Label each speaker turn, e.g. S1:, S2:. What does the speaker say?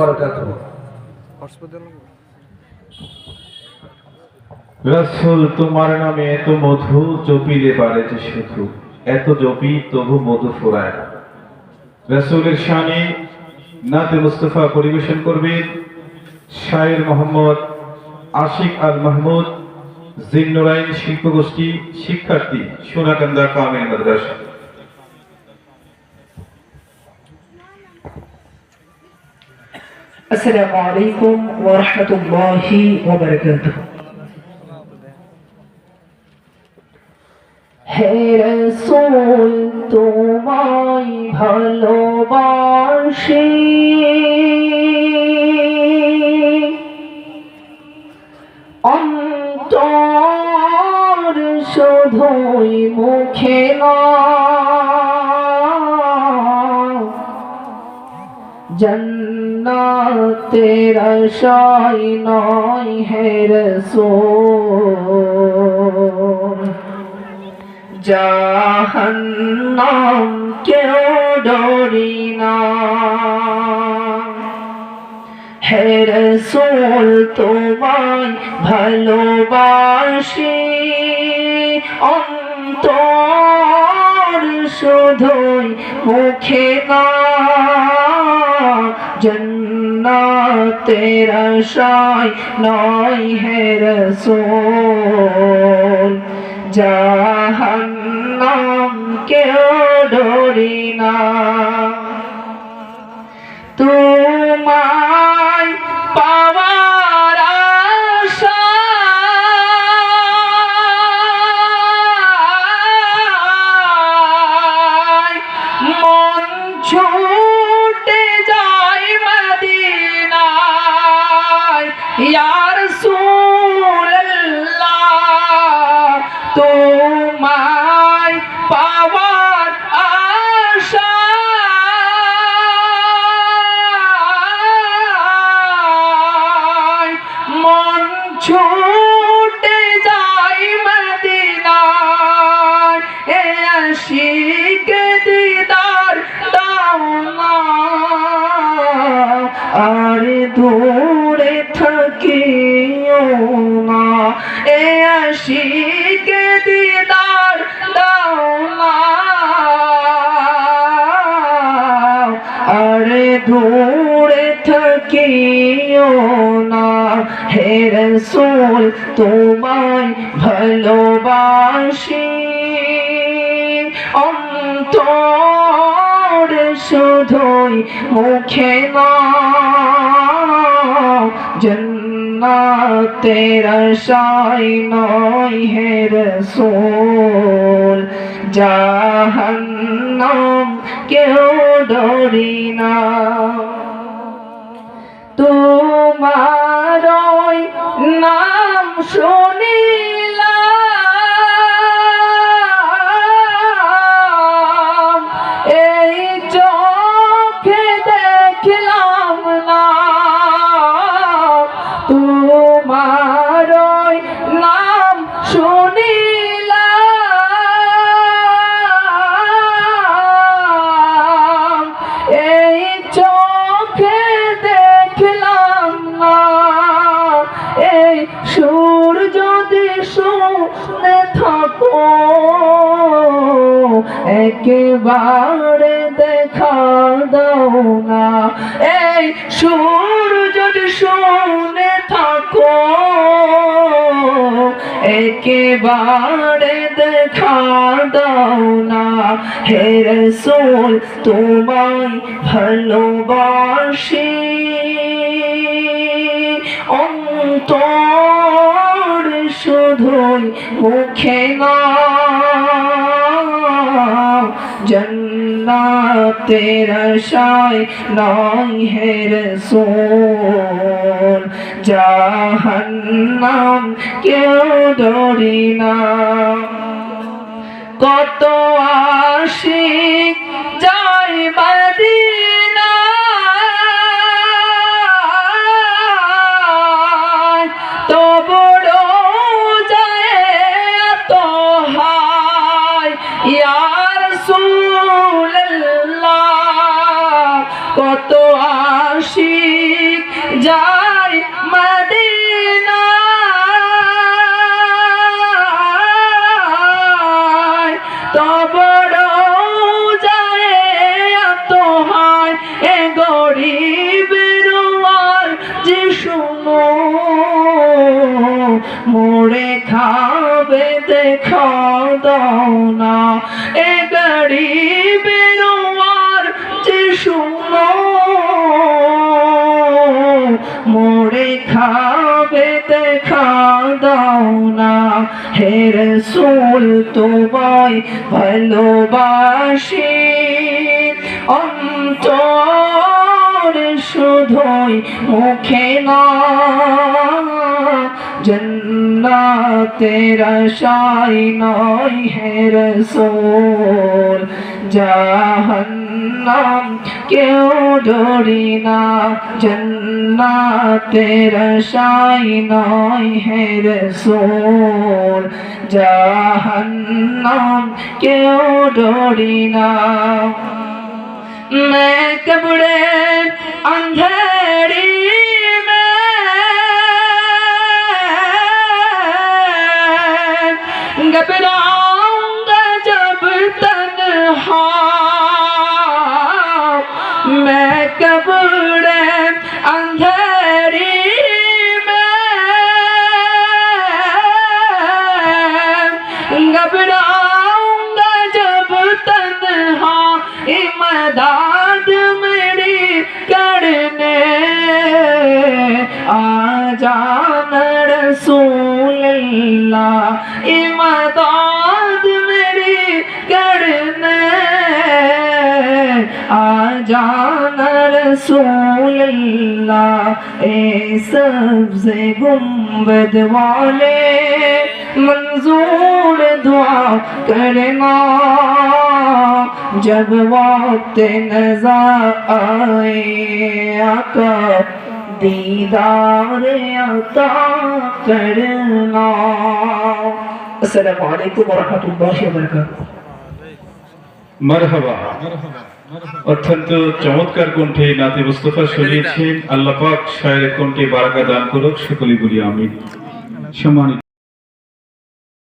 S1: বারাকাতুহু। রাসূল তোমার নামে এত মধু জপিলে পারে যে শুধু, এত জপি তবু মধু ফুরায় না। রাসূলের শানে নাতে মুস্তাফা পরিবেশন করবেন শায়ের মোহাম্মদ আশিক আল মাহমুদ, জিন্নুরাইন শিল্পগোষ্ঠী শিক্ষার্থী, সোনাকান্দা কামিল মাদ্রাসা।
S2: আসসালামু আলাইকুম ওয়া রাহমাতুল্লাহি ওয়া বারাকাতুহু। হে রাসূল তোমায় ভালোবাসি, অন্তর শুধুই মুখে না, জান্নাতের আশায় নয় হে রাসূল, জাহান্নাম কেউ ডরি না। হে রাসূল তোমায় ভালোবাসি, অন্তর শুধুই মুখে না, জান্নাতের আশায় নয় হে রাসূল, জাহান্নাম কেউ ডরি না। তোমায় পাওয়ার আশায় মন ছুটে যায় মদিনায়, ইয়া রাসূলুল্লাহ তোমায় পাওয়ার আশায় মন ছুটে যায় মদিনায়, এ আশিক দিদার দাও না, আর দূরে থাকিও না, এ আশিক দিদার দাও না, আর দূরে থাকিও না। হে রাসূল তোমায় ভালোবাসি, অন্তর শুধুই মুখে না, জান্নাতের আশায় নয় হে রাসূল, জাহান্নাম কেউ ডরি না। তোমারই নাম শুনিলাম, এই চোখে দেখলাম না, তোমারই নাম শুনিলাম, এই চোখে দেখলাম না, এই সুর যদি শুনে থাকো একেবারে দেখা দাও না, এই সুর যদি শুনে থাকো একেবারে দেখা দাও না। হে রাসূল তোমায় ভালোবাসি, অন্তর শুধুই মুখে না, জান্নাতের আশায় নয় হে রাসূল, জাহান্নাম কেউ ডরি না। কত আশিক যায় মদিনা, তবু যায় এত হায়, ইয়া রাসূলুল্লাহ কত আশিক
S3: যাই মদিনায় তব রোজায় এত হয় এ গরিবের ওয়াল যে শুনো মোড়ে খাবে দেখা দাও না এ গরিবের ওয়াল যে শুনো মোড়ে খাবে দেখা দাও না হে রাসূল তোমায় ভালোবাসি অন্তর শুধুই মুখে না জন্নাতের আশায় নয় হে রাসূল জাহান্নাম কেউ ডরি না জন্নাতের আশায় নয় হে রাসূল জাহান্নাম কেউ ডরি না मैं कब्रे अंधेरी में घबराऊंगा जब तन्हा मैं कब्रे अंधेरी में घबराऊंगा जब तन्हा इमदाद मेरी करने आ जाना रसूल अल्लाह इमदाद मेरी करने आ जाना रसूल अल्लाह ए सबसे गुंबद वाले मंजूर दुआ करना जब वक्त नजर आए आका दीदार अता करना अस्सलामु अलैकुम व रहमतुल्लाहि व बारकातुहू
S1: মারহাবা। অত্যন্ত চমৎকার কণ্ঠে নাতে মুস্তাফা শুনিয়েছেন। আল্লাহ পাক শায়ের কণ্ঠে বারাকা দান করুক, সকলেই বলি আমিন। সম্মানিত